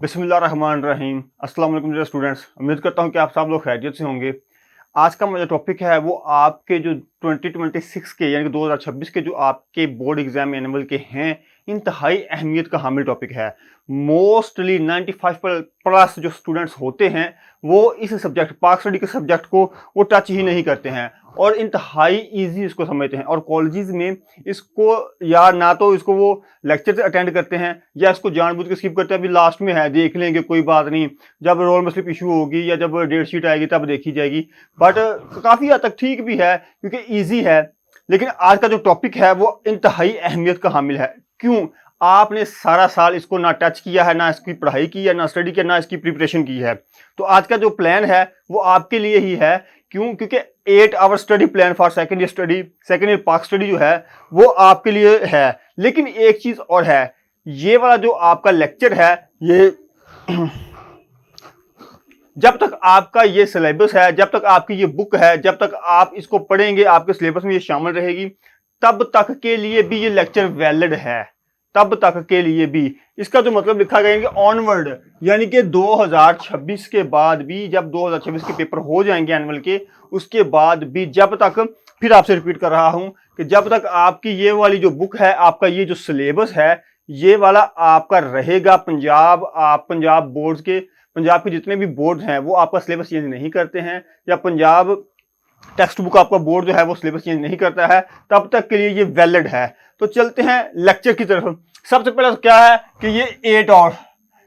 बिस्मिल्लाहिर्रहमानिर्रहीम। अस्सलाम वालेकुम स्टूडेंट्स, उम्मीद करता हूँ कि आप सब लोग खैरियत से होंगे। आज का जो टॉपिक है वो आपके जो 2026 के यानी कि 2026 के जो आपके बोर्ड एग्जाम एनुअल के हैं, इंतहाई अहमियत का हामिल टॉपिक है। मोस्टली 95 प्लस जो स्टूडेंट्स होते हैं वो इस सब्जेक्ट पाक स्टडी के सब्जेक्ट को वो टच ही नहीं करते हैं और इंतहाई इजी इसको समझते हैं, और कॉलेजेस में इसको या ना तो इसको वो लेक्चर अटेंड करते हैं या इसको जानबूझ के स्किप करते हैं। अभी लास्ट में है, देख लेंगे, कोई बात नहीं, जब रोल में स्लिप इशू होगी या जब डेट शीट आएगी तब देखी जाएगी। बट काफ़ी हद तक ठीक भी है क्योंकि ईजी है। लेकिन आज का जो टॉपिक है वो इंतहाई अहमियत का हामिल है। क्यों? आपने सारा साल इसको ना टच किया है, ना इसकी पढ़ाई की है, ना स्टडी किया, ना इसकी प्रिपरेशन की है। तो आज का जो प्लान है वो आपके लिए ही है। क्यों? क्योंकि 8 hour study plan for second year study, second year पाक स्टडी जो है वो आपके लिए है। लेकिन एक चीज और है, ये वाला जो आपका लेक्चर है, ये जब तक आपका ये सिलेबस है, जब तक आपकी ये बुक है, जब तक आप इसको पढ़ेंगे, आपके सिलेबस में ये शामिल रहेगी, तब तक के लिए भी ये लेक्चर वैलिड है। तब तक के लिए भी इसका जो मतलब लिखा गया है कि ऑनवर्ड, यानी कि 2026 के बाद भी, जब 2026 के पेपर हो जाएंगे एनुअल के, उसके बाद भी जब तक, फिर आपसे रिपीट कर रहा हूं कि जब तक आपकी ये वाली जो बुक है, आपका ये जो सिलेबस है, ये वाला आपका रहेगा। पंजाब बोर्ड के, पंजाब के जितने भी बोर्ड हैं वो आपका सिलेबस चेंज नहीं करते हैं, या पंजाब टेक्स्ट बुक आपका बोर्ड जो है वो सिलेबस चेंज नहीं करता है, तब तक के लिए ये वैलिड है। तो चलते हैं लेक्चर की तरफ। सबसे पहले क्या है कि ये 8 आवर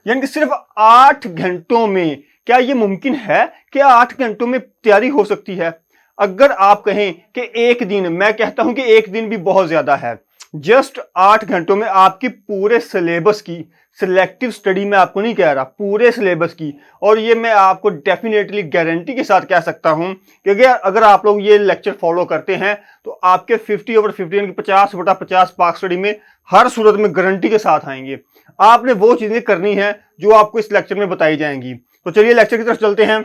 यानी कि सिर्फ 8 घंटों में, क्या ये मुमकिन है कि 8 घंटों में तैयारी हो सकती है? अगर आप कहें कि एक दिन, मैं कहता हूं कि एक दिन भी बहुत ज्यादा है। जस्ट 8 घंटों में आपकी पूरे सिलेबस की, सिलेक्टिव स्टडी में आपको नहीं कह रहा, पूरे सिलेबस की, और ये मैं आपको डेफिनेटली गारंटी के साथ कह सकता हूं कि अगर आप लोग ये लेक्चर फॉलो करते हैं तो आपके 50/50 यानी कि 50/50 पाक स्टडी में हर सूरत में गारंटी के साथ आएंगे। आपने वो चीजें करनी है जो आपको इस लेक्चर में बताई जाएंगी। तो चलिए लेक्चर की तरफ चलते हैं।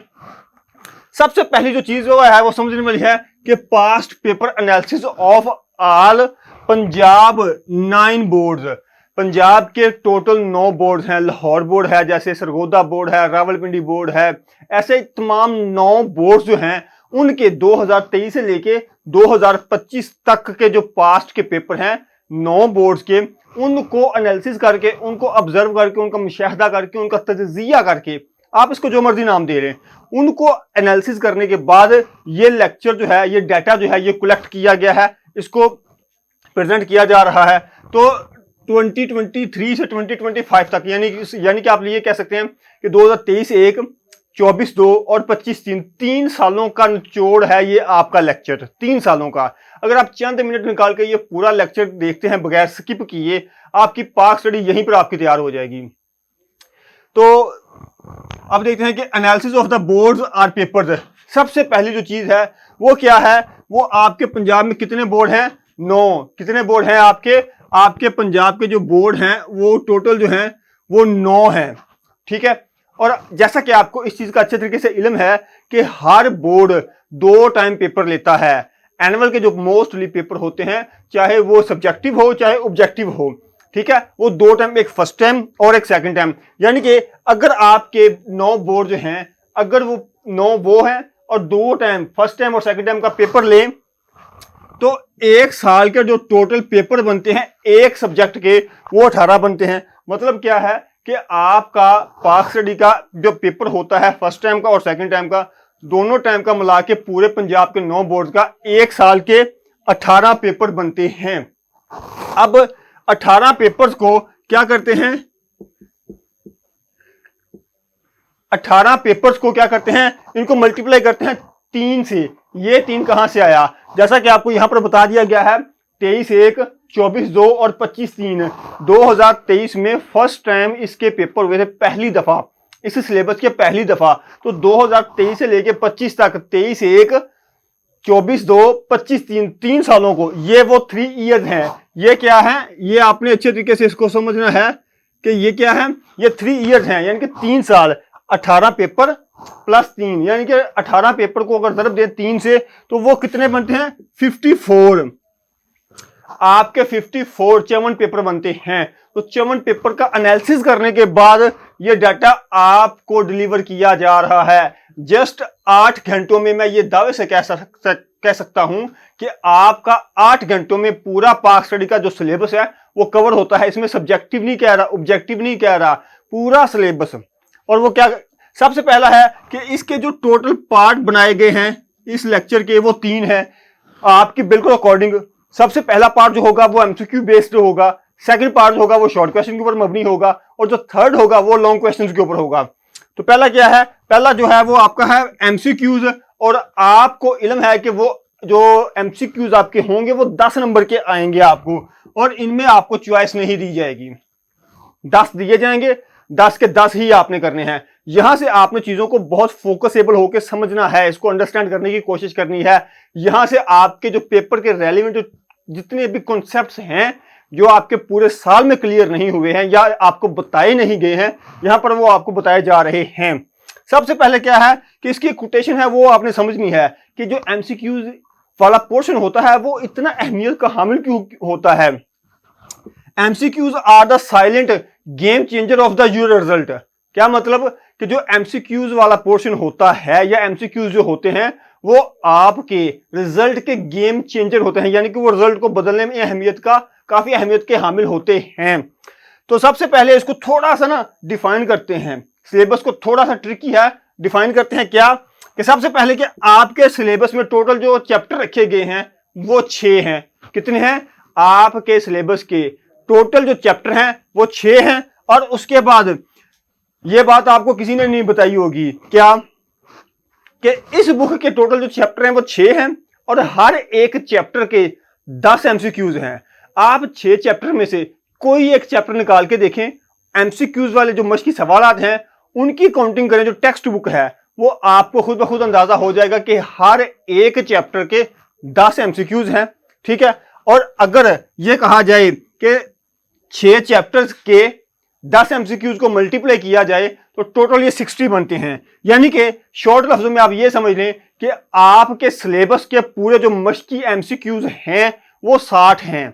सबसे पहली जो चीज है वो समझने वाली है कि past paper analysis of all Punjab 9 boards. Punjab के टोटल 9 बोर्ड हैं। लाहौर बोर्ड है, जैसे सरगोदा बोर्ड है, रावलपिंडी बोर्ड है, ऐसे तमाम 9 बोर्ड जो हैं उनके 2023 से लेके 2025 तक के जो पास्ट के पेपर हैं 9 बोर्ड्स के, उनको एनालिसिस करके, उनको ऑब्जर्व करके, उनका मुशाहिदा करके, उनका तज्जिया करके, आप इसको जो मर्जी नाम दे रहे हैं, उनको एनालिसिस करने के बाद ये लेक्चर जो है, ये डाटा जो है, ये कलेक्ट किया गया है, इसको प्रेजेंट किया जा रहा है। तो 2023 से 2025 तक, यानी कि आप ये कह सकते हैं कि 2023-1, 24-2 और 25-3, 3 सालों का निचोड़ है ये आपका लेक्चर, 3 सालों का। अगर आप चंद मिनट निकाल के ये पूरा लेक्चर देखते हैं बगैर स्किप किए, आपकी पाक स्टडी यहीं पर आपकी तैयार हो जाएगी। तो अब देखते हैं कि analysis of the boards are papers. सबसे पहली जो चीज है वो क्या है, वो आपके पंजाब में कितने बोर्ड हैं? 9। कितने बोर्ड हैं आपके पंजाब के जो बोर्ड हैं वो टोटल जो हैं वो 9 हैं। ठीक है। और जैसा कि आपको इस चीज का अच्छे तरीके से इल्म है कि हर बोर्ड 2 टाइम पेपर लेता है। एनुअल के जो मोस्टली पेपर होते हैं, चाहे वो सब्जेक्टिव हो चाहे ऑब्जेक्टिव हो, ठीक है, वो 2 टाइम, एक फर्स्ट टाइम और एक सेकंड टाइम। यानी कि अगर आपके 9 बोर्ड जो हैं, अगर वो 9 वो हैं और 2 टाइम, फर्स्ट टाइम और सेकंड टाइम का पेपर लें, तो एक साल के जो टोटल पेपर बनते हैं एक सब्जेक्ट के, वो 18 बनते हैं। मतलब क्या है कि आपका पाक स्टडी का जो पेपर होता है, फर्स्ट टाइम का और सेकंड टाइम का, दोनों टाइम का मिला के पूरे पंजाब के 9 बोर्ड का एक साल के 18 पेपर बनते हैं। अब 18 पेपर्स को क्या करते हैं, 18 पेपर्स को क्या करते हैं, इनको मल्टीप्लाई करते हैं 3 से। ये 3 कहां से आया? जैसा कि आपको यहां पर बता दिया गया है, 23-1, 24-2 और 25-3। 2023 में फर्स्ट टाइम इसके पेपर हुए थे, पहली दफा, इस सिलेबस के पहली दफा। तो 2023 से लेके 25 तक, 23-1, 24-2, 25-3, 3 सालों को, ये वो 3 ईयर्स हैं। ये क्या है, ये आपने अच्छे तरीके से इसको समझना है कि ये क्या है, ये 3 ईयर्स हैं, यानी कि 3 साल। 18 पेपर प्लस 3, यानी कि 18 पेपर को अगर ज़रब दें 3 से तो वो कितने बनते हैं? 54। आपके 54 पेपर बनते हैं। तो 54 पेपर का एनालिसिस करने के बाद ये डाटा आपको डिलीवर किया जा रहा है। जस्ट 8 घंटों में मैं ये दावे से कह सकता हूं कि आपका 8 घंटों में पूरा पाक स्टडी का जो सिलेबस है वो कवर होता है। इसमें सब्जेक्टिव नहीं कह रहा, ऑब्जेक्टिव नहीं कह रहा, पूरा सिलेबस। और वो क्या, सबसे पहला है कि इसके जो टोटल पार्ट बनाए गए हैं इस लेक्चर के वो 3 हैं आपकी बिल्कुल अकॉर्डिंग। सबसे पहला पार्ट जो होगा वो एमसीक्यू बेस्ड होगा, सेकंड पार्ट जो होगा वो शॉर्ट क्वेश्चन के ऊपर मबनी होगा, और जो थर्ड होगा वो लॉन्ग क्वेश्चंस के ऊपर होगा। तो पहला क्या है, पहला जो है वो आपका है एमसीक्यूज, और आपको इल्म है कि वो जो एमसीक्यूज आपके होंगे वो 10 नंबर के आएंगे आपको, और इनमें आपको चॉइस नहीं दी जाएगी। 10 दिए जाएंगे, 10 के 10 ही आपने करने हैं। यहां से आपने चीजों को बहुत फोकसेबल होकर समझना है, इसको अंडरस्टैंड करने की कोशिश करनी है। यहां से आपके जो पेपर के रेलिवेंट जितने भी कॉन्सेप्ट्स हैं जो आपके पूरे साल में क्लियर नहीं हुए हैं या आपको बताए नहीं गए हैं, यहां पर वो आपको बताए जा रहे हैं। सबसे पहले क्या है कि इसकी कोटेशन है वो आपने समझनी है कि जो एमसीक्यूज वाला पोर्शन होता है वो इतना अहमियत का हामिल क्यों होता है। MCQs are the silent game changer of the your result. क्या मतलब कि जो एमसीक्यूज वाला पोर्शन होता है या एमसीक्यूज जो होते हैं वो आपके रिजल्ट के गेम चेंजर होते हैं, यानी कि वो रिजल्ट को बदलने में काफी अहमियत के हामिल होते हैं। तो सबसे पहले इसको थोड़ा सा ना डिफाइन करते हैं, सिलेबस को थोड़ा सा ट्रिकी है, डिफाइन करते हैं क्या कि सबसे पहले कि आपके सिलेबस में टोटल जो चैप्टर रखे गए हैं वो 6 हैं। कितने हैं आपके सिलेबस के टोटल जो चैप्टर हैं वो 6 हैं। और उसके बाद ये बात आपको किसी ने नहीं बताई होगी क्या कि इस बुक के टोटल जो चैप्टर हैं वो 6 हैं और हर एक चैप्टर के 10 एमसीक्यूज हैं। आप 6 चैप्टर में से कोई एक चैप्टर निकाल के देखें, एमसीक्यूज वाले जो मश्की सवालात हैं उनकी काउंटिंग करें जो टेक्स्ट बुक है, वो आपको खुद ब खुद अंदाजा हो जाएगा कि हर एक चैप्टर के 10 एमसीक्यूज हैं। ठीक है, और अगर ये कहा जाए कि 6 चैप्टर्स के 10 एमसीक्यूज को मल्टीप्लाई किया जाए तो टोटल ये 60 बनते हैं। यानी कि शॉर्ट लफ्जों में आप ये समझ लें कि आपके सिलेबस के पूरे जो मश्की एमसीक्यूज हैं वो 60 हैं।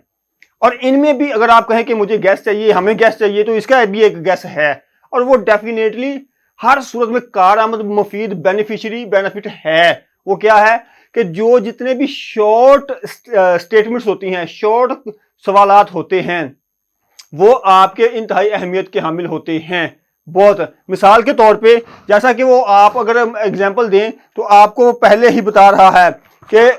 और इनमें भी अगर आप कहें कि मुझे गैस चाहिए, हमें गैस चाहिए, तो इसका भी एक गैस है और वो डेफिनेटली हर सूरत में कारआमद मुफीद बेनिफिट है। वो क्या है कि जो जितने भी शॉर्ट स्टेटमेंट्स होती हैं, शॉर्ट सवालात होते हैं, वो आपके इंतहाई अहमियत के हामिल होते हैं बहुत। मिसाल के तौर पे जैसा कि वो आप अगर एग्जांपल दें तो आपको पहले ही बता रहा है कि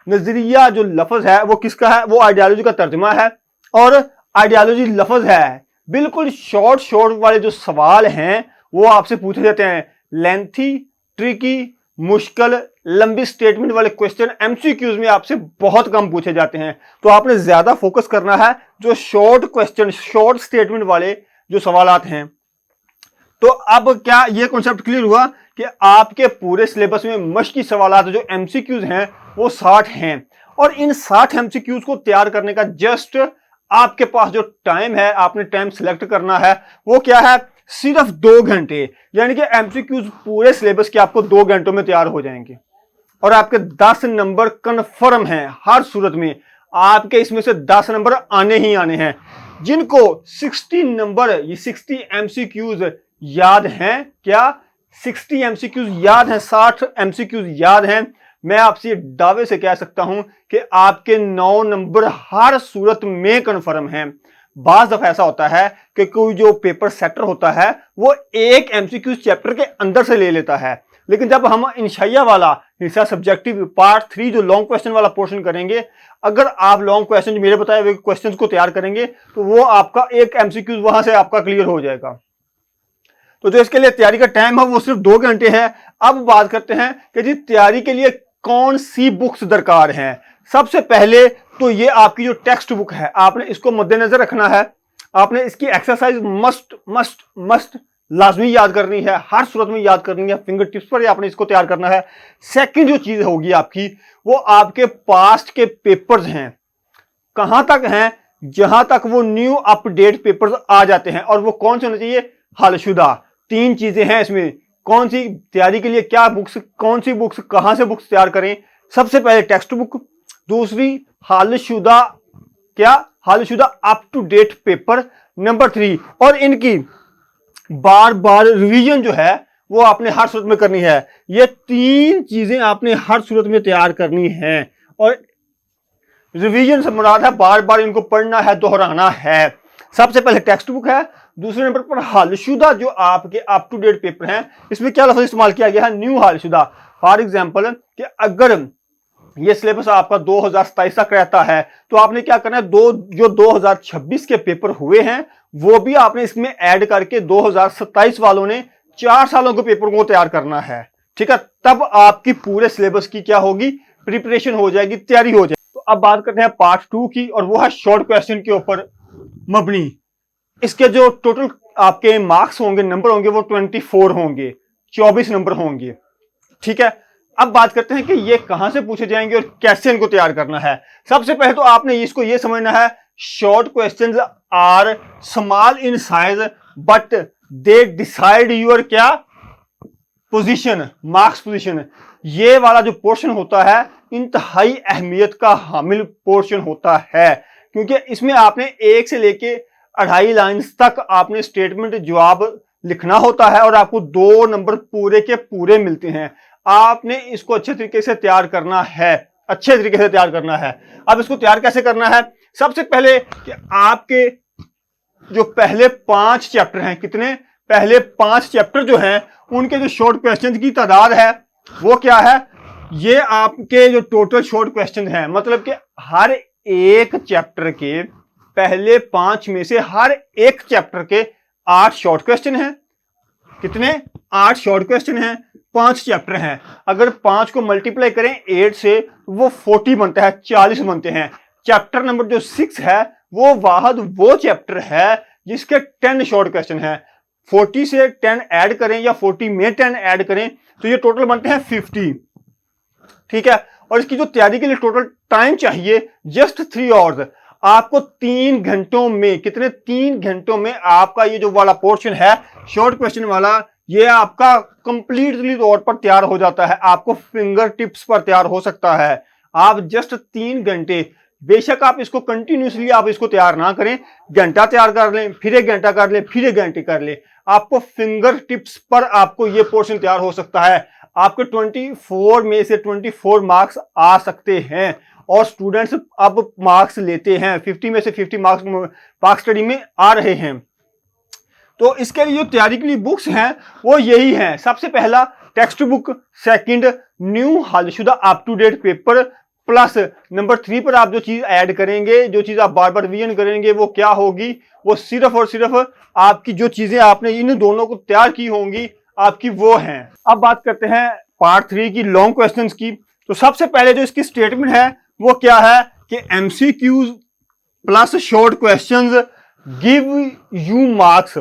नजरिया जो लफ्ज है वो किसका है, वो आइडियोलॉजी का तर्जुमा है और आइडियोलॉजी लफ्ज है। बिल्कुल शॉर्ट वाले जो सवाल हैं वो आपसे पूछे जाते हैं। लेंथी, ट्रिकी, मुश्किल, लंबी स्टेटमेंट वाले क्वेश्चन एमसीक्यूज में आपसे बहुत कम पूछे जाते हैं। तो आपने ज्यादा फोकस करना है जो शॉर्ट क्वेश्चन, शॉर्ट स्टेटमेंट वाले जो सवालात हैं। तो अब क्या ये कॉन्सेप्ट क्लियर हुआ कि आपके पूरे सिलेबस में मश्की सवालात जो एमसीक्यूज हैं वो 60 हैं और इन 60 एमसीक्यूज को तैयार करने का जस्ट आपके पास जो टाइम है, आपने टाइम सिलेक्ट करना है वो क्या है, सिर्फ 2 घंटे। यानी कि एमसीक्यूज पूरे सिलेबस के आपको 2 घंटों में तैयार हो जाएंगे और आपके 10 नंबर कन्फर्म हैं। हर सूरत में आपके इसमें से 10 नंबर आने ही आने हैं। जिनको 60 नंबर, ये 60 एमसीक्यूज याद हैं, क्या 60 एमसीक्यूज याद हैं, 60 एमसीक्यूज याद हैं, मैं आपसे दावे से कह सकता हूं कि आपके 9 नंबर हर सूरत में कन्फर्म हैं। बाज दफा ऐसा होता है कि कोई जो पेपर सेटर होता है वो एक एमसीक्यू चैप्टर के अंदर से ले लेता है, लेकिन जब हम इंशाइया वाला हिस्सा सब्जेक्टिव पार्ट 3 जो लॉन्ग क्वेश्चन वाला पोर्शन करेंगे, अगर आप लॉन्ग क्वेश्चन मेरे बताए हुए क्वेश्चंस को तैयार करेंगे तो वो आपका एक एमसीक्यू वहां से आपका क्लियर हो जाएगा। तो जो इसके लिए तैयारी का टाइम है वो सिर्फ 2 घंटे है। अब बात करते हैं कि जी तैयारी के लिए कौन सी बुक्स दरकार हैं। सबसे पहले तो ये आपकी जो टेक्स्ट बुक है आपने इसको मद्देनजर रखना है। आपने इसकी एक्सरसाइज मस्ट लाजमी याद करनी है, हर सूरत में याद करनी है, फिंगर टिप्स पर आपने इसको तैयार करना है। सेकंड जो चीज होगी आपकी वो आपके पास्ट के पेपर्स हैं, कहां तक हैं, जहां तक वो न्यू अपडेट पेपर्स आ जाते हैं। और वो कौन से होने चाहिए, हलशुदा। 3 चीजें हैं इसमें, कौन सी तैयारी के लिए क्या बुक्स, कौन सी बुक्स, कहां से बुक्स तैयार करें। सबसे पहले टेक्स्ट बुक, दूसरी हालशुदा, क्या हालशुदा up to date paper, number 3। और इनकी बार बार रिवीजन जो है वो आपने हर सूरत में करनी है। ये 3 चीजें आपने हर सूरत में तैयार करनी है। और रिवीजन से मुराद है बार बार इनको पढ़ना है, दोहराना है। सबसे पहले टेक्स्ट बुक है, दूसरे नंबर पर हलशुदा जो आपके अप टू डेट पेपर हैं, इसमें क्या लफ्ज इस्तेमाल किया गया है, न्यू हलशुदा। फॉर एग्जाम्पल कि अगर ये सिलेबस आपका 2027 तक रहता है तो आपने क्या करना है, जो 2026 के पेपर हुए हैं वो भी आपने इसमें ऐड करके 2027 वालों ने 4 सालों के पेपर को तैयार करना है। ठीक है, तब आपकी पूरे सिलेबस की क्या होगी, प्रिपरेशन हो जाएगी, तैयारी हो जाएगी। तो अब बात करते हैं पार्ट 2 की, और वो है शॉर्ट क्वेश्चन के ऊपर मबनी। इसके जो टोटल आपके मार्क्स होंगे, नंबर होंगे, वो 24 होंगे, 24 नंबर होंगे। ठीक है, अब बात करते हैं कि ये कहां से पूछे जाएंगे और कैसे इनको तैयार करना है। सबसे पहले तो आपने इसको ये समझना है, short questions are small in size but they decide your क्या पोजीशन, मार्क्स पोजीशन। ये वाला जो पोर्शन होता है इंतहाई अहमियत का हामिल पोर्शन होता है, क्योंकि इसमें आपने 1 से लेके 2.5 लाइन्स तक आपने स्टेटमेंट जवाब लिखना होता है और आपको 2 नंबर पूरे के पूरे मिलते हैं। आपने इसको अच्छे तरीके से तैयार करना है, अच्छे तरीके से तैयार करना है। अब इसको तैयार कैसे करना है, सबसे पहले कि आपके जो पहले 5 चैप्टर हैं, कितने, पहले 5 चैप्टर जो हैं उनके जो शॉर्ट क्वेश्चन की तादाद है वो क्या है, ये आपके जो टोटल शॉर्ट क्वेश्चन हैं, मतलब कि हर एक चैप्टर के पहले 5 में से हर एक चैप्टर के 8 शॉर्ट क्वेश्चन हैं। कितने, 8 शॉर्ट क्वेश्चन हैं, 5 चैप्टर हैं। अगर 5 को मल्टीप्लाई करें 8 से वो 40 बनता है, 40 बनते हैं। चैप्टर नंबर जो 6 है वो वाहद वो चैप्टर है जिसके 10 शॉर्ट क्वेश्चन हैं। 40 से 10 ऐड करें या 40 में 10 ऐड करें तो ये टोटल बनते हैं 50। ठीक है, और इसकी जो तैयारी के लिए टोटल टाइम चाहिए जस्ट 3 आवर्स। आपको 3 घंटों में, कितने, 3 घंटों में आपका ये जो वाला पोर्शन है शॉर्ट क्वेश्चन वाला, ये आपका कंप्लीटली तौर पर तैयार हो जाता है, आपको फिंगर टिप्स पर तैयार हो सकता है। आप जस्ट 3 घंटे, बेशक आप इसको कंटिन्यूसली आप इसको तैयार ना करें, घंटा तैयार कर लें, फिर 1 घंटा कर लें, फिर 1 घंटे कर लें, आपको फिंगर टिप्स पर आपको ये पोर्शन तैयार हो सकता है। आपके 24 में से 24 मार्क्स आ सकते हैं, और स्टूडेंट्स अब मार्क्स लेते हैं, 50 में से 50 मार्क्स मार्क्स स्टडी में आ रहे हैं। तो इसके लिए जो तैयारी के लिए बुक्स हैं वो यही हैं। सबसे पहला टेक्स्ट बुक, सेकंड न्यू हालशुदा up to date paper, plus number 3 पर आप जो चीज ऐड करेंगे, जो चीज आप बार बार रिवीजन करेंगे वो क्या होगी, वो सिर्फ और सिर्फ आपकी जो चीजें आपने इन दोनों को तैयार की होंगी आपकी वो हैं। अब बात करते हैं पार्ट 3 की, लॉन्ग क्वेश्चंस की। तो सबसे पहले जो इसकी स्टेटमेंट है वो क्या है कि MCQs plus short questions give you marks.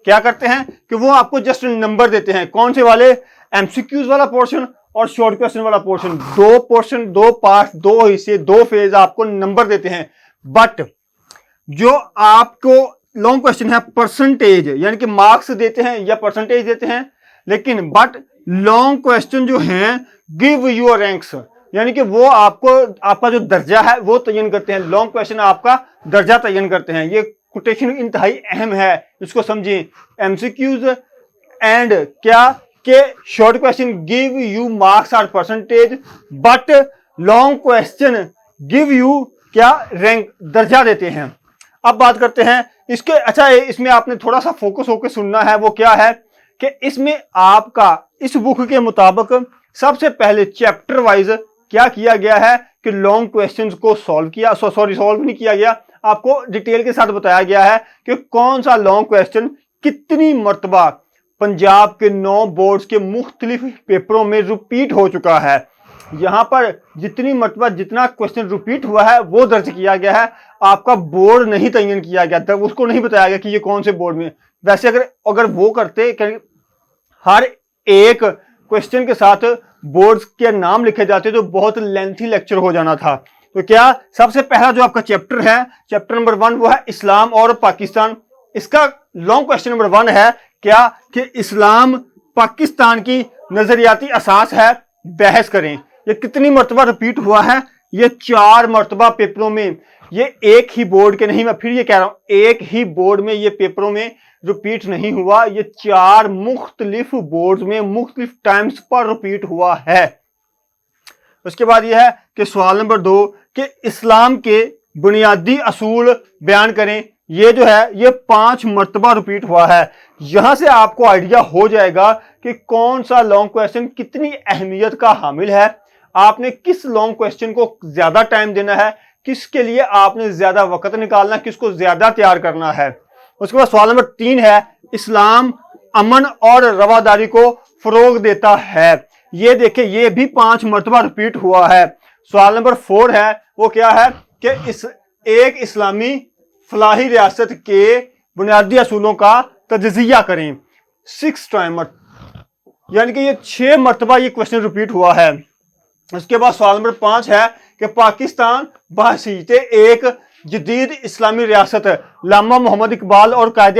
क्या करते हैं कि वो आपको जस्ट नंबर देते हैं। कौन से वाले, एमसीक्यूज वाला पोर्शन और शॉर्ट क्वेश्चन वाला पोर्शन, 2 पोर्शन, 2 पार्ट, 2 हिस्से, 2 फेज आपको नंबर देते हैं। बट जो आपको लॉन्ग क्वेश्चन है परसेंटेज, यानी कि मार्क्स देते हैं या परसेंटेज देते हैं, लेकिन बट लॉन्ग क्वेश्चन जो हैं गिव यूर रैंक्स, यानी कि वो आपको आपका जो दर्जा है वो तयन करते हैं। लॉन्ग क्वेश्चन आपका दर्जा तयन करते हैं। ये कोटेशन इंतहाई अहम है, इसको समझिए। एमसीक्यूज एंड क्या के short question give you marks और percentage, but long question give you क्या, रैंक, दर्जा देते हैं। अब बात करते हैं इसके, अच्छा इसमें आपने थोड़ा सा फोकस होकर सुनना है, वो क्या है कि इसमें आपका इस बुक के मुताबिक सबसे पहले चैप्टर वाइज क्या किया गया है कि लॉन्ग क्वेश्चंस को सॉल्व किया, सॉल्व नहीं किया गया, आपको डिटेल के साथ बताया गया है कि कौन सा लॉन्ग क्वेश्चन कितनी मर्तबा पंजाब के 9 बोर्ड्स के मुख्तलिफ पेपरों में रिपीट हो चुका है। यहां पर जितनी मर्तबा जितना क्वेश्चन रिपीट हुआ है वो दर्ज किया गया है, आपका बोर्ड नहीं तयन किया गया, उसको नहीं बताया गया कि ये कौन से बोर्ड में। वैसे अगर वो करते, हर एक क्वेश्चन के साथ बोर्ड्स के नाम लिखे जाते तो बहुत लेंथी लेक्चर हो जाना था। तो क्या, सबसे पहला जो आपका चैप्टर है, चैप्टर नंबर 1, वो है इस्लाम और पाकिस्तान। इसका लॉन्ग क्वेश्चन नंबर 1 है क्या कि इस्लाम पाकिस्तान की नजरियाती असास है, बहस करें। ये कितनी मर्तबा रिपीट हुआ है, ये 4 मर्तबा पेपरों में, ये एक ही बोर्ड के नहीं, मैं फिर ये कह रहा हूं, एक ही बोर्ड में ये पेपरों में रिपीट नहीं हुआ, ये 4 मुख्तलिफ बोर्ड्स में मुख्तलिफ टाइम्स पर रिपीट हुआ है। उसके बाद यह है कि सवाल नंबर 2 कि इस्लाम के बुनियादी असूल बयान करें। ये जो है ये 5 मरतबा रिपीट हुआ है। यहां से आपको आइडिया हो जाएगा कि कौन सा लॉन्ग क्वेश्चन कितनी अहमियत का हामिल है, आपने किस लॉन्ग क्वेश्चन को ज्यादा टाइम देना है, किसके लिए आपने ज्यादा वक्त निकालना, किसको ज्यादा तैयार करना है। उसके बाद सवाल नंबर 3 है इस्लाम अमन और रवादारी को फरोग देता है। ये देखिए ये भी 5 मरतबा रिपीट हुआ है। सवाल नंबर 4 है वो क्या है कि एक इस्लामी फलाही रियासत के बुनियादी असूलों का तजज़िया करें। 6 टाइम, यानी कि ये 6 मरतबा ये क्वेश्चन रिपीट हुआ है। उसके बाद सवाल नंबर 5 है कि पाकिस्तान बहसीते एक जदीद इस्लामी रियासत लामा मोहम्मद इकबाल और कायद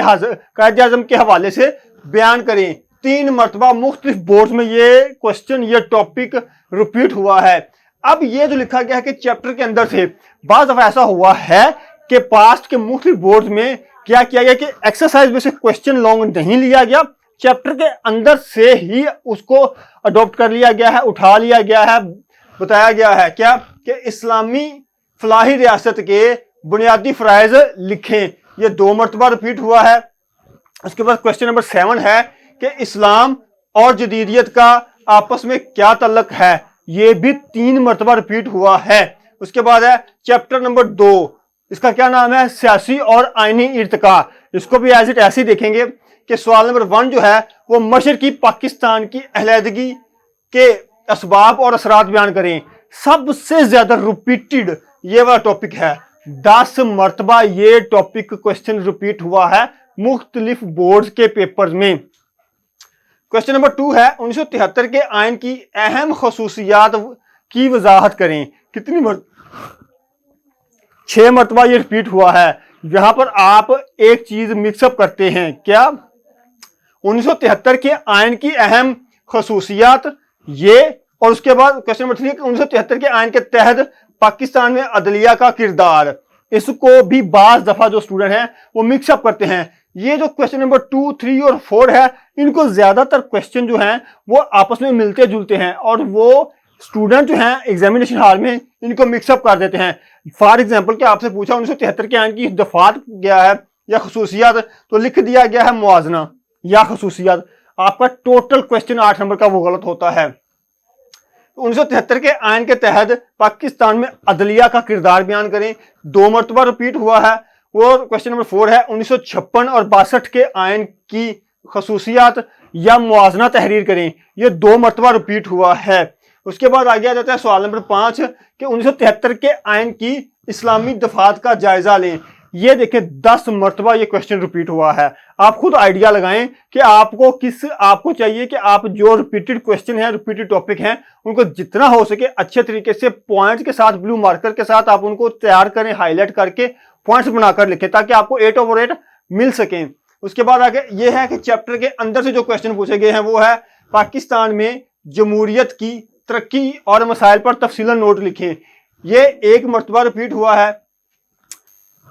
आजम के हवाले से बयान करें। 3 मरतबा मुख्तलिफ बोर्ड में ये क्वेश्चन ये टॉपिक रिपीट हुआ है। अब ये जो लिखा गया है कि चैप्टर के अंदर से बाज़ दफा ऐसा हुआ है कि पास्ट के मुख्तलिफ बोर्ड में क्या किया गया कि एक्सरसाइज में से क्वेश्चन लॉन्ग नहीं लिया गया, चैप्टर के अंदर से ही उसको अडॉप्ट कर लिया गया है, उठा लिया गया है। बताया गया है क्या कि इस्लामी फलाही रियासत के बुनियादी फराइज लिखें। ये 2 मरतबा रिपीट हुआ है। उसके बाद क्वेश्चन नंबर 7 है कि इस्लाम और जदीदियत का आपस में क्या तल्लक है। ये भी 3 मरतबा रिपीट हुआ है। उसके बाद है चैप्टर नंबर 2, इसका क्या नाम है सियासी और आईनी इर्तिका। इसको भी एज इट ऐसे ही देखेंगे कि सवाल नंबर 1 जो है वो मशरकी पाकिस्तान की अलहदगी के असबाब और असरात बयान करें। सबसे ज्यादा रिपीटेड ये वाला टॉपिक है। 10 मरतबा ये टॉपिक क्वेश्चन रिपीट हुआ है मुख्तलिफ बोर्ड के पेपर्स में। क्वेश्चन नंबर 2 है 1973 के आयन की अहम खसूसियात की वजाहत करें। कितनी 6 मरतबा ये रिपीट हुआ है। यहां पर आप एक चीज मिक्सअप करते हैं क्या, 1973 के आयन की अहम खसूसियात ये, और उसके बाद क्वेश्चन नंबर 3 1973 के आयन के तहत पाकिस्तान में अदलिया का किरदार। इसको भी बाज दफा जो स्टूडेंट हैं वो मिक्सअप करते हैं। ये जो क्वेश्चन नंबर 2, 3 और 4 है इनको ज्यादातर क्वेश्चन जो हैं वो आपस में मिलते जुलते हैं और वो स्टूडेंट जो हैं एग्जामिनेशन हॉल में इनको मिक्सअप कर देते हैं। फॉर एग्जाम्पल कि आपसे पूछा 1973 के आयन की दफात क्या है या खसूसियात, तो लिख दिया गया है मुआजना या खसूसियात। आपका टोटल क्वेश्चन 8 नंबर का वो गलत होता है। 1973 के आयन के तहत पाकिस्तान में अदलिया का किरदार बयान करें। 2 मरतबा रिपीट हुआ है। वो क्वेश्चन नंबर 4 है 1956 और 62 के आयन की खसूसियात या मुआजना तहरीर करें। ये 2 मरतबा रिपीट हुआ है। उसके बाद आगे आ जाता है सवाल नंबर 5 कि 1973 के आयन की इस्लामी दफात का जायजा लें। ये देखिए 10 मरतबा ये क्वेश्चन रिपीट हुआ है। आप खुद आइडिया लगाएं कि आपको चाहिए कि आप जो रिपीटेड क्वेश्चन है, रिपीटेड टॉपिक हैं, उनको जितना हो सके अच्छे तरीके से पॉइंट्स के साथ, ब्लू मार्कर के साथ आप उनको तैयार करें, हाईलाइट करके पॉइंट्स बनाकर लिखें ताकि आपको 8 ओवर 8 मिल सकें। उसके बाद आगे ये है कि चैप्टर के अंदर से जो क्वेश्चन पूछे गए हैं वो है पाकिस्तान में जमहूरियत की तरक्की और मसाइल पर तफसीलन नोट लिखें। ये 1 मरतबा रिपीट हुआ है।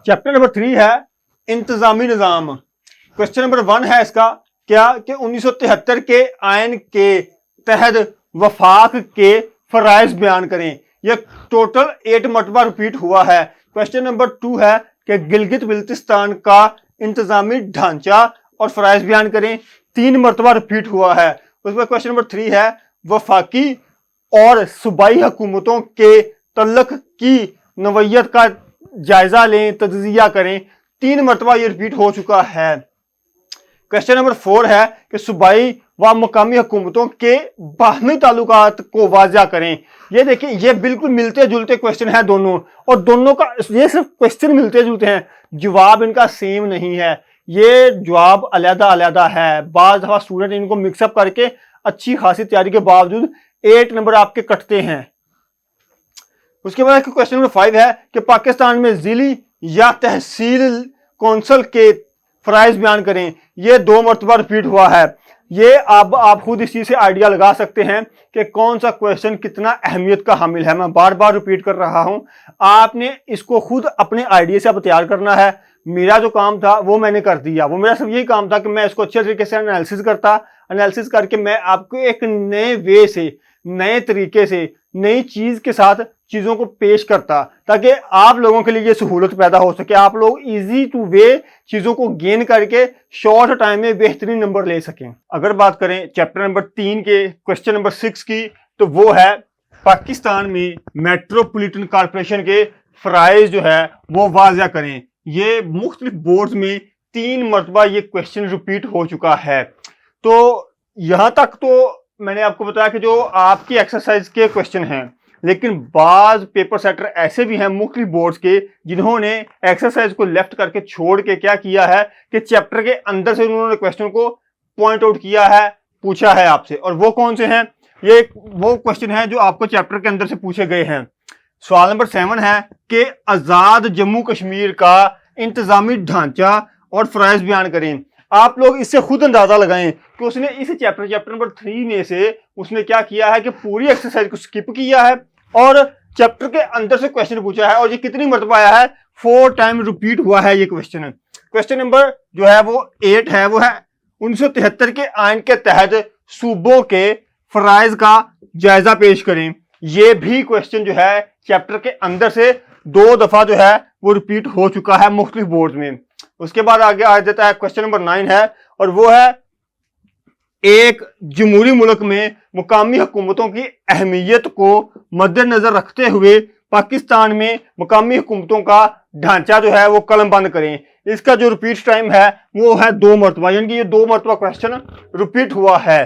चैप्टर नंबर 3 है इंतजामी निज़ाम। क्वेश्चन नंबर 1 है इसका क्या कि 1973 के आयन के तहत वफाक के फराइज बयान करें। यह टोटल 8 मरतबा रिपीट हुआ है। क्वेश्चन नंबर 2 है कि गिलगित बिल्तिस्तान का इंतजामी ढांचा और फराइज बयान करें। 3 मरतबा रिपीट हुआ है। उसमें क्वेश्चन नंबर 3 है वफाकी और सूबाई हुकूमतों के तल्लक की नवयत का जायजा लें, तजज़िया करें। 3 मरतबा ये रिपीट हो चुका है। क्वेश्चन नंबर 4 है कि सूबाई व मकामी हुकूमतों के बाहमी ताल्लुकात को वाज़ा करें। ये देखिए ये बिल्कुल मिलते जुलते क्वेश्चन हैं दोनों, और दोनों का ये सिर्फ क्वेश्चन मिलते जुलते हैं, जवाब इनका सेम नहीं है। ये जवाब अलग अलग है। बाज़ दफ़ा स्टूडेंट इनको मिक्सअप करके अच्छी खासी तैयारी के बावजूद 8 नंबर आपके कटते हैं। उसके बाद क्वेश्चन नंबर 5 है कि पाकिस्तान में जिली या तहसील कौंसल के फराइज बयान करें। ये 2 मरतबा रिपीट हुआ है। ये अब आप खुद इस चीज से आइडिया लगा सकते हैं कि कौन सा क्वेश्चन कितना अहमियत का हामिल है। मैं बार बार रिपीट कर रहा हूं, आपने इसको खुद अपने आइडिया से अब तैयार करना है। मेरा जो काम था वो मैंने कर दिया, वो मेरा सिर्फ यही काम था कि मैं इसको अच्छे तरीके से एनालिसिस करता, एनालिसिस करके मैं आपको एक नए वे से, नए तरीके से, नई चीज के साथ चीजों को पेश करता, ताकि आप लोगों के लिए ये सहूलत पैदा हो सके, आप लोग इजी टू वे चीजों को गेन करके शॉर्ट टाइम में बेहतरीन नंबर ले सकें। अगर बात करें चैप्टर नंबर 3 के क्वेश्चन नंबर 6 की, तो वो है पाकिस्तान में मेट्रोपॉलिटन कॉर्पोरेशन के फ़राइज़ जो है वो वाज़ा करें। ये मुख्तलिफ बोर्ड्स में 3 मरतबा ये क्वेश्चन रिपीट हो चुका है। तो यहाँ तक तो मैंने आपको बताया कि जो आपकी एक्सरसाइज के क्वेश्चन हैं, लेकिन बाज पेपर सेटर ऐसे भी हैं मुख्तलिफ बोर्ड्स के जिन्होंने एक्सरसाइज को लेफ्ट करके छोड़ के क्या किया है कि चैप्टर के अंदर से उन्होंने क्वेश्चन को पॉइंट आउट किया है, पूछा है आपसे। और वो कौन से हैं? ये वो क्वेश्चन है जो आपको चैप्टर के अंदर से पूछे गए हैं। सवाल नंबर 7 है कि आजाद जम्मू कश्मीर का इंतजामी ढांचा और फ़राइज़ बयान करें। आप लोग इससे खुद अंदाजा लगाएं कि उसने इस चैप्टर नंबर 3 में से उसने क्या किया है कि पूरी एक्सरसाइज को स्किप किया है और चैप्टर के अंदर से क्वेश्चन पूछा है, और ये कितनी मरतबा आया है? 4 टाइम रिपीट हुआ है ये क्वेश्चन। क्वेश्चन नंबर जो है वो 8 है, वो है 1973 के आइन के तहत सूबों के फ़राइज़ का जायजा पेश करें। ये भी क्वेश्चन जो है चैप्टर के अंदर से 2 दफा जो है वो रिपीट हो चुका है मुख्तलिफ बोर्ड में। उसके बाद आगे आ जाता है क्वेश्चन नंबर 9 है, और वो है एक जमहूरी मुल्क में मुकामी हुकूमतों की अहमियत को मद्देनजर रखते हुए पाकिस्तान में मुकामी हुकूमतों का ढांचा जो है वो कलमबंद करें। इसका जो रिपीट टाइम है वो है 2 मरतबा, यानी कि ये 2 मरतबा क्वेश्चन रिपीट हुआ है।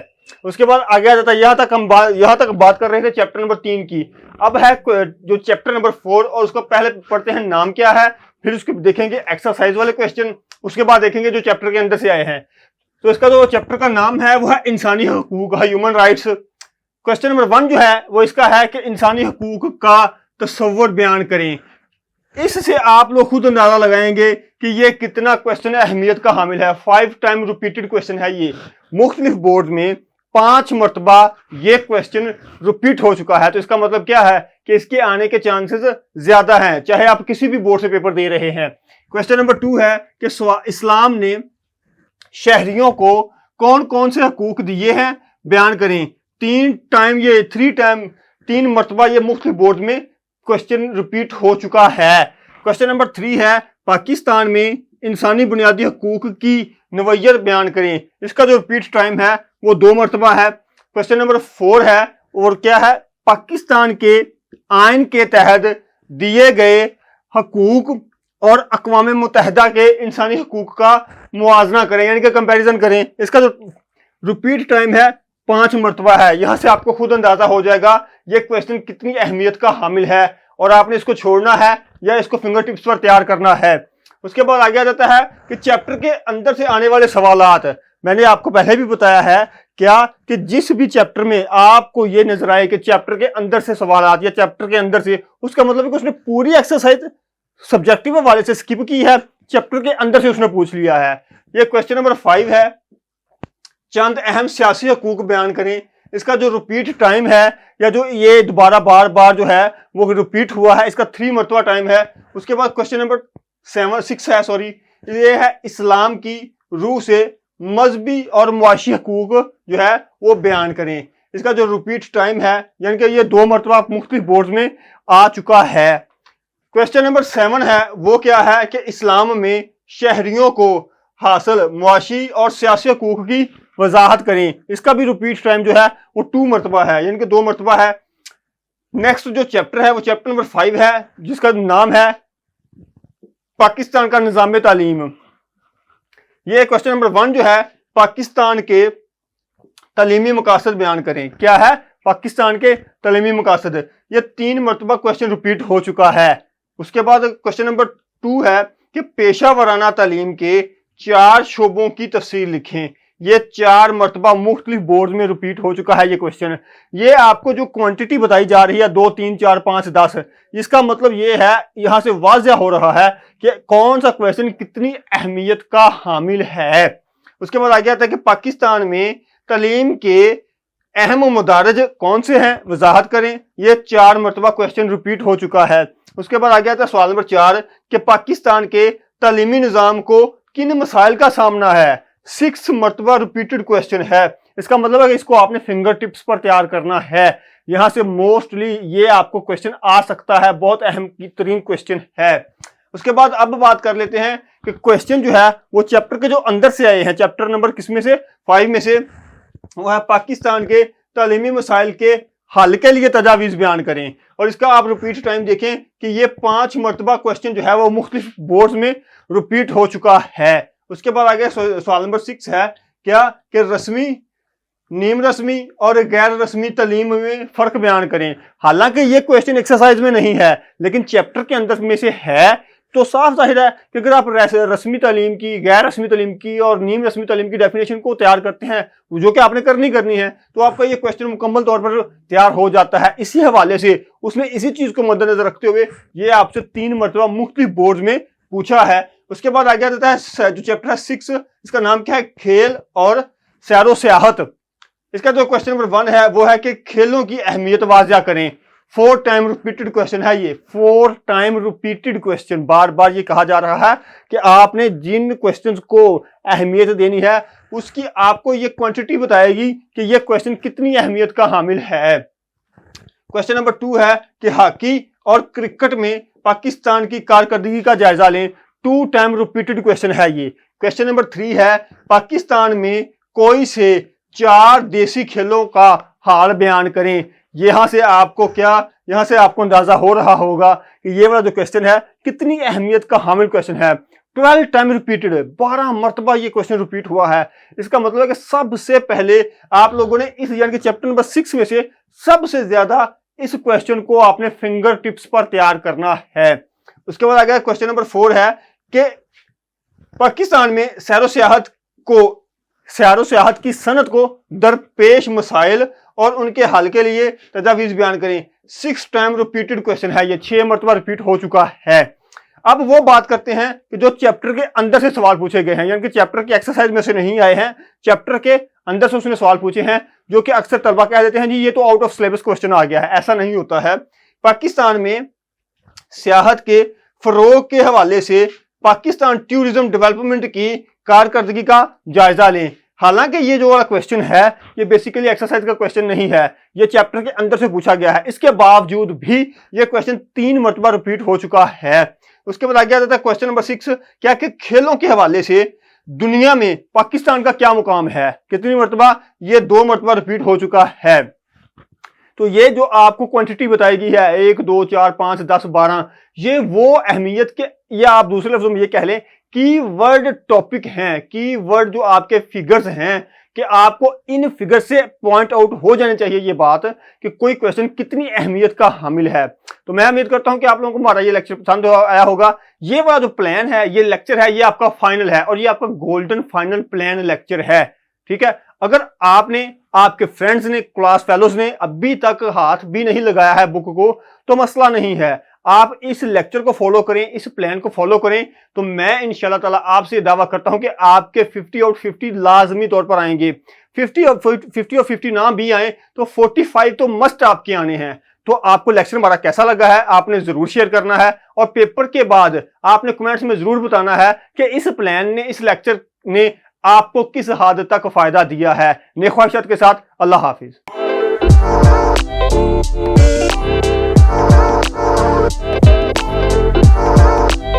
उसके बाद आगे आ जाता है, यहाँ तक बात कर रहे थे चैप्टर नंबर 3 की। अब है जो चैप्टर नंबर 4, और उसको पहले पढ़ते हैं नाम क्या है, फिर उसके देखेंगे एक्सरसाइज वाले क्वेश्चन, उसके बाद देखेंगे जो चैप्टर के अंदर से आए हैं। तो इसका जो चैप्टर का नाम है वो है इंसानी हकूक, ह्यूमन राइट्स। क्वेश्चन नंबर 1 जो है वो इसका है कि इंसानी हकूक का तस्वर बयान करें। इससे आप लोग खुद अंदाजा लगाएंगे कि ये कितना क्वेश्चन अहमियत का हामिल है। 5 टाइम रिपीटेड क्वेश्चन है ये, मुख्तलिफ बोर्ड में 5 मरतबा ये क्वेश्चन रिपीट हो चुका है। तो इसका मतलब क्या है कि इसके आने के चांसेस ज्यादा हैं, चाहे आप किसी भी बोर्ड से पेपर दे रहे हैं। क्वेश्चन नंबर 2 है कि इस्लाम ने शहरियों को कौन कौन से हकूक दिए हैं, बयान करें। 3 मरतबा ये मुख्तलिफ बोर्ड में क्वेश्चन रिपीट हो चुका है। क्वेश्चन नंबर 3 है पाकिस्तान में इंसानी बुनियादी हकूक की नवैयत बयान करें। इसका जो रिपीट टाइम है वो 2 मरतबा है। क्वेश्चन नंबर 4 है, और क्या है? पाकिस्तान के आइन के तहत दिए गए हकूक और अक़वाम मुत्तहिदा के इंसानी हकूक का मुआवजा करें, यानी कि कंपैरिजन करें। इसका जो रिपीट टाइम है 5 मरतबा है। यहां से आपको खुद अंदाजा हो जाएगा ये क्वेश्चन कितनी अहमियत का हामिल है, और आपने इसको छोड़ना है या इसको फिंगर टिप्स पर तैयार करना है। उसके बाद आगे आ जाता है कि चैप्टर के अंदर से आने वाले सवालात। मैंने आपको पहले भी बताया है क्या कि जिस भी चैप्टर में आपको ये नजर आए कि चैप्टर के अंदर से सवालात या चैप्टर के अंदर से, उसका मतलब है कि उसने पूरी एक्सरसाइज सब्जेक्टिव वाले से स्किप की है, चैप्टर के अंदर से उसने पूछ लिया है। ये क्वेश्चन नंबर 5 है, चंद अहम सियासी हकूक बयान करें। इसका जो रिपीट टाइम है, या जो ये दोबारा बार बार जो है वो रिपीट हुआ है, इसका 3 मरतबा टाइम है। उसके बाद क्वेश्चन नंबर 6 है, सॉरी, ये है इस्लाम की रूह से मजहबी और मुआशी हकूक जो है वो बयान करें। इसका जो रिपीट टाइम है, यानी कि ये 2 मरतबा मुख्तलिफ बोर्ड में आ चुका है। क्वेश्चन नंबर 7 है, वो क्या है कि इस्लाम में शहरियों को हासिल मुआशी और सियासी हकूक की वजाहत करें। इसका भी रिपीट टाइम जो है वो 2 मरतबा है, यानी कि 2 मरतबा है। नेक्स्ट जो चैप्टर है वो चैप्टर नंबर 5 है, जिसका नाम है पाकिस्तान का निज़ाम तालीम। ये क्वेश्चन नंबर 1 जो है पाकिस्तान के तालीमी मकासद बयान करें। क्या है? पाकिस्तान के तालीमी मकासद। ये 3 मरतबा क्वेश्चन रिपीट हो चुका है। उसके बाद क्वेश्चन नंबर 2 है कि पेशा वराना तालीम के 4 शोबों की तफसील लिखें। ये 4 मरतबा मुख्तलिफ बोर्ड में रिपीट हो चुका है ये क्वेश्चन। ये आपको जो क्वांटिटी बताई जा रही है 2, 3, 4, 5, 10, इसका मतलब ये है, यहां से वाज़ह हो रहा है कि कौन सा क्वेश्चन कितनी अहमियत का हामिल है। उसके बाद आगे आता है कि पाकिस्तान में तालीम के अहम मदारज कौन से हैं, वजाहत करें। ये 4 मरतबा क्वेश्चन रिपीट हो चुका है। उसके बाद आगे आता है सवाल नंबर 4 कि पाकिस्तान के तालीमी निज़ाम को किन मसाइल का सामना है? 6 मरतबा रिपीटेड क्वेश्चन है। इसका मतलब है कि इसको आपने फिंगर टिप्स पर तैयार करना है। यहां से मोस्टली ये आपको क्वेश्चन आ सकता है, बहुत अहम तरीन क्वेश्चन है। उसके बाद अब बात कर लेते हैं कि क्वेश्चन जो है वो चैप्टर के जो अंदर से आए हैं, चैप्टर नंबर किसमें से 5 में से, वो है पाकिस्तान के तालीमी मसाइल के हल के लिए तजावीज़ बयान करें। और इसका आप रिपीट टाइम देखें कि ये 5 मरतबा क्वेश्चन जो है वो मुख्तलिफ बोर्ड्स में रिपीट हो चुका है। उसके बाद आगे सवाल नंबर 6 है क्या कि रस्मी, नीम रस्मी और गैर रस्मी तालीम में फर्क बयान करें। हालांकि ये क्वेश्चन एक्सरसाइज में नहीं है लेकिन चैप्टर के अंदर में से है, तो साफ जाहिर है कि अगर आप रस्मी तालीम की, गैर रस्मी तालीम की और नीम रस्मी तालीम की डेफिनेशन को तैयार करते हैं, जो कि आपने करनी है, तो आपका ये क्वेश्चन मुकम्मल तौर पर तैयार हो जाता है। इसी हवाले से उसने इसी चीज को मद्देनजर रखते हुए ये आपसे 3 मरतबा मुख्तलिफ बोर्ड में पूछा है। उसके बाद आगे आता है जो चैप्टर है 6, इसका नाम क्या है? खेल और सैरो सियाहत। इसका जो क्वेश्चन नंबर 1 है वो है कि खेलों की अहमियत वाज़िया करें। 4 टाइम रिपीटेड क्वेश्चन है ये, 4 टाइम रिपीटेड क्वेश्चन। बार बार ये कहा जा रहा है कि आपने जिन क्वेश्चंस को अहमियत देनी है उसकी आपको ये क्वांटिटी बताएगी कि ये क्वेश्चन कितनी अहमियत का हामिल है। क्वेश्चन नंबर 2 है कि हॉकी और क्रिकेट में पाकिस्तान की कारकर्दगी का जायजा लें। 2 टाइम रिपीटेड क्वेश्चन है ये। क्वेश्चन नंबर 3 है पाकिस्तान में कोई से 4 देसी खेलों का हाल बयान करें। यहां से आपको अंदाजा हो रहा होगा कि ये वाला जो क्वेश्चन है कितनी अहमियत का हामिल क्वेश्चन है। 12 टाइम रिपीटेड, 12 मरतबा ये क्वेश्चन रिपीट हुआ है। इसका मतलब है कि सबसे पहले आप लोगों ने इस यानी कि चैप्टर नंबर 6 में से सबसे ज्यादा इस क्वेश्चन को आपने फिंगर टिप्स पर तैयार करना है। उसके बाद आगे क्वेश्चन नंबर 4 है कि पाकिस्तान में सैरो सियाहत की सनत को दरपेश मसाइल और उनके हल के लिए तजावीज बयान करें। 6 टाइम रिपीटेड क्वेश्चन है ये, 6 मरतबा रिपीट हो चुका है। अब वो बात करते हैं कि जो चैप्टर के अंदर से सवाल पूछे गए हैं, यानी कि चैप्टर की एक्सरसाइज में से नहीं आए हैं, चैप्टर के अंदर से उसने सवाल पूछे हैं, जो कि अक्सर तलबा कह देते हैं जी ये तो आउट ऑफ सिलेबस क्वेश्चन आ गया है। ऐसा नहीं होता है। पाकिस्तान में सियाहत के फरोग के हवाले से पाकिस्तान टूरिज्म डेवलपमेंट की कारकर्दगी का जायजा लें। हालांकि ये जो वाला क्वेश्चन है ये बेसिकली एक्सरसाइज का क्वेश्चन नहीं है, ये चैप्टर के अंदर से पूछा गया है। इसके बावजूद भी ये क्वेश्चन 3 मरतबा रिपीट हो चुका है। उसके बाद आगे आता है क्वेश्चन नंबर 6, क्या कि खेलों के हवाले से दुनिया में पाकिस्तान का क्या मुकाम है? कितनी मरतबा? ये 2 मरतबा रिपीट हो चुका है। तो ये जो आपको क्वांटिटी बताएगी है 1, 2, 4, 5, 10, 12, ये वो अहमियत के, या आप दूसरे लफ्जों में ये कह लें कीवर्ड टॉपिक हैं, कीवर्ड जो आपके फिगर्स हैं, कि आपको इन फिगर से पॉइंट आउट हो जानी चाहिए ये बात कि कोई क्वेश्चन कितनी अहमियत का हामिल है। तो मैं उम्मीद करता हूं कि आप लोगों को हमारा ये लेक्चर पसंद आया होगा। ये वाला जो प्लान है, ये लेक्चर है, ये आपका फाइनल है और ये आपका गोल्डन फाइनल प्लान लेक्चर है। ठीक है, अगर आपने, आपके फ्रेंड्स ने, क्लास फेलोज ने अभी तक हाथ भी नहीं लगाया है बुक को, तो मसला नहीं है, आप इस लेक्चर को फॉलो करें, इस प्लान को फॉलो करें, तो मैं इंशाल्लाह ताला आपसे दावा करता हूं कि आपके 50 आउट 50 लाजमी तौर पर आएंगे। 50 और 50 ना भी आए तो 45 तो मस्ट आपके आने हैं। तो आपको लेक्चर हमारा कैसा लगा है आपने जरूर शेयर करना है, और पेपर के बाद आपने कमेंट्स में जरूर बताना है कि इस प्लान ने, इस लेक्चर ने आपको किस हद तक फायदा दिया है। नेक ख्वाहिशात के साथ अल्लाह हाफिज।